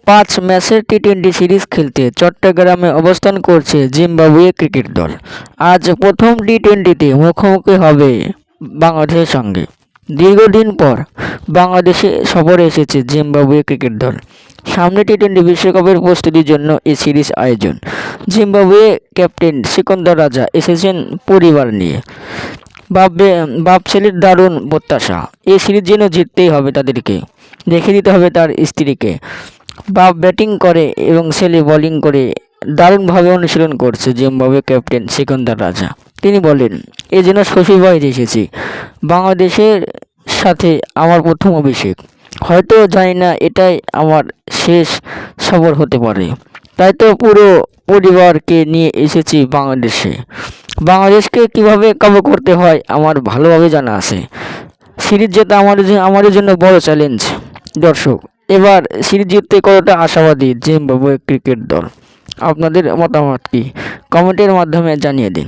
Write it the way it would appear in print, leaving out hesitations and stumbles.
5 ম্যাচের টি-20 সিরিজ খেলতে চট্টগ্রামে অবস্থান করছে জিম্বাবুয়ে ক্রিকেট দল। আজ প্রথম টি-20তে মুখোমুখি হবে বাংলাদেশের সঙ্গে। দীর্ঘদিন পর বাংলাদেশে সফরে এসেছে জিম্বাবুয়ে ক্রিকেট দল। সামনে টি-20 বিশ্বকাপের প্রস্তুতির জন্য এই সিরিজ আয়োজন। জিম্বাবুয়ে ক্যাপ্টেন সিকন্দর রাজা এসেছেন পরিবার নিয়ে। বাপ ছেলের দারুণ প্রত্যাশা, এই সিরিজ যেন জিততেই হবে তাদেরকে, দেখে দিতে হবে তার স্ত্রীকে। বাপ ব্যাটিং করে এবং ছেলে বোলিং করে দারুণভাবে অনুশীলন করছে জিম্বাবুয়ে ক্যাপ্টেন সিকন্দর রাজা। তিনি বলেন, এ যেন শ্বশুরবাড়িতে এসেছি। বাংলাদেশের সাথে আমার প্রথম অভিষেক, হয়তো জানি না এটাই আমার শেষ সফর হতে পারে। তাই তো পুরো পরিবারকে নিয়ে এসেছি বাংলাদেশে। বাংলাদেশকে কিভাবে কাবু করতে হয় আমার ভালোভাবে জানা আছে। সিরিজ জেতা আমাদের জন্য বড় চ্যালেঞ্জ। দর্শক, এবার সিরিজ জিততে কতটা আশাবাদী জিম্বাবুয়ে ক্রিকেট দল? আপনাদের মতামত কি? কমেন্টের মাধ্যমে জানিয়ে দিন।